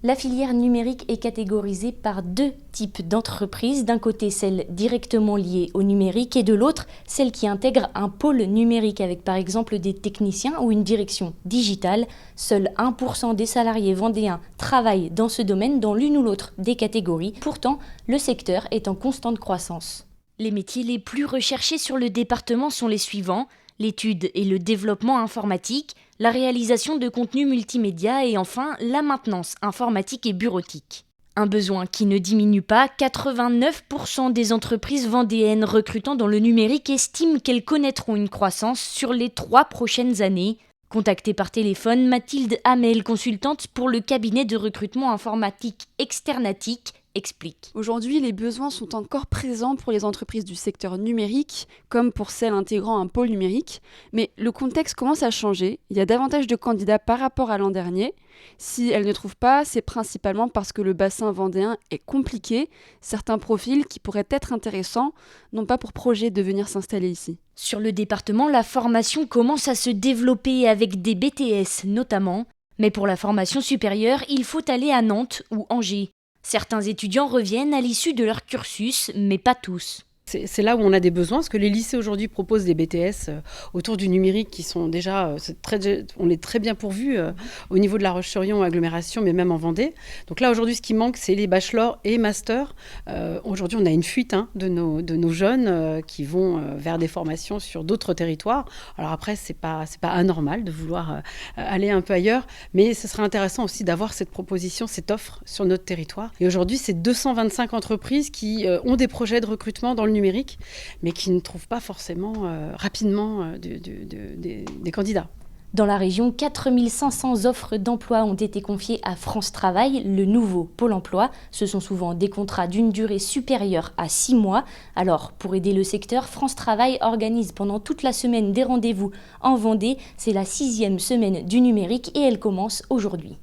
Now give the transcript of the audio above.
La filière numérique est catégorisée par deux types d'entreprises. D'un côté, celles directement liées au numérique et de l'autre, celles qui intègrent un pôle numérique avec par exemple des techniciens ou une direction digitale. Seul 1% des salariés vendéens travaillent dans ce domaine dans l'une ou l'autre des catégories. Pourtant, le secteur est en constante croissance. Les métiers les plus recherchés sur le département sont les suivants: l'étude et le développement informatique, la réalisation de contenus multimédia et enfin la maintenance informatique et bureautique. Un besoin qui ne diminue pas, 89% des entreprises vendéennes recrutant dans le numérique estiment qu'elles connaîtront une croissance sur les 3 prochaines années. Contactée par téléphone, Mathilde Hamel, consultante pour le cabinet de recrutement informatique Externatic, explique. Aujourd'hui, les besoins sont encore présents pour les entreprises du secteur numérique, comme pour celles intégrant un pôle numérique, mais le contexte commence à changer. Il y a davantage de candidats par rapport à l'an dernier. Si elles ne trouvent pas, c'est principalement parce que le bassin vendéen est compliqué. Certains profils qui pourraient être intéressants n'ont pas pour projet de venir s'installer ici. Sur le département, la formation commence à se développer avec des BTS notamment, mais pour la formation supérieure, il faut aller à Nantes ou Angers. Certains étudiants reviennent à l'issue de leur cursus, mais pas tous. C'est là où on a des besoins, parce que les lycées aujourd'hui proposent des BTS autour du numérique qui sont déjà, on est très bien pourvus au niveau de La Roche-sur-Yon, agglomération, mais même en Vendée. Donc là aujourd'hui, ce qui manque, c'est les bachelors et masters. Aujourd'hui, on a une fuite de nos jeunes qui vont vers des formations sur d'autres territoires. Alors après, c'est pas anormal de vouloir aller un peu ailleurs, mais ce serait intéressant aussi d'avoir cette proposition, cette offre sur notre territoire. Et aujourd'hui, c'est 225 entreprises qui ont des projets de recrutement dans le numérique, mais qui ne trouvent pas forcément rapidement des candidats. Dans la région, 4500 offres d'emploi ont été confiées à France Travail, le nouveau Pôle emploi. Ce sont souvent des contrats d'une durée supérieure à 6 mois. Alors, pour aider le secteur, France Travail organise pendant toute la semaine des rendez-vous en Vendée. C'est la 6e semaine du numérique et elle commence aujourd'hui.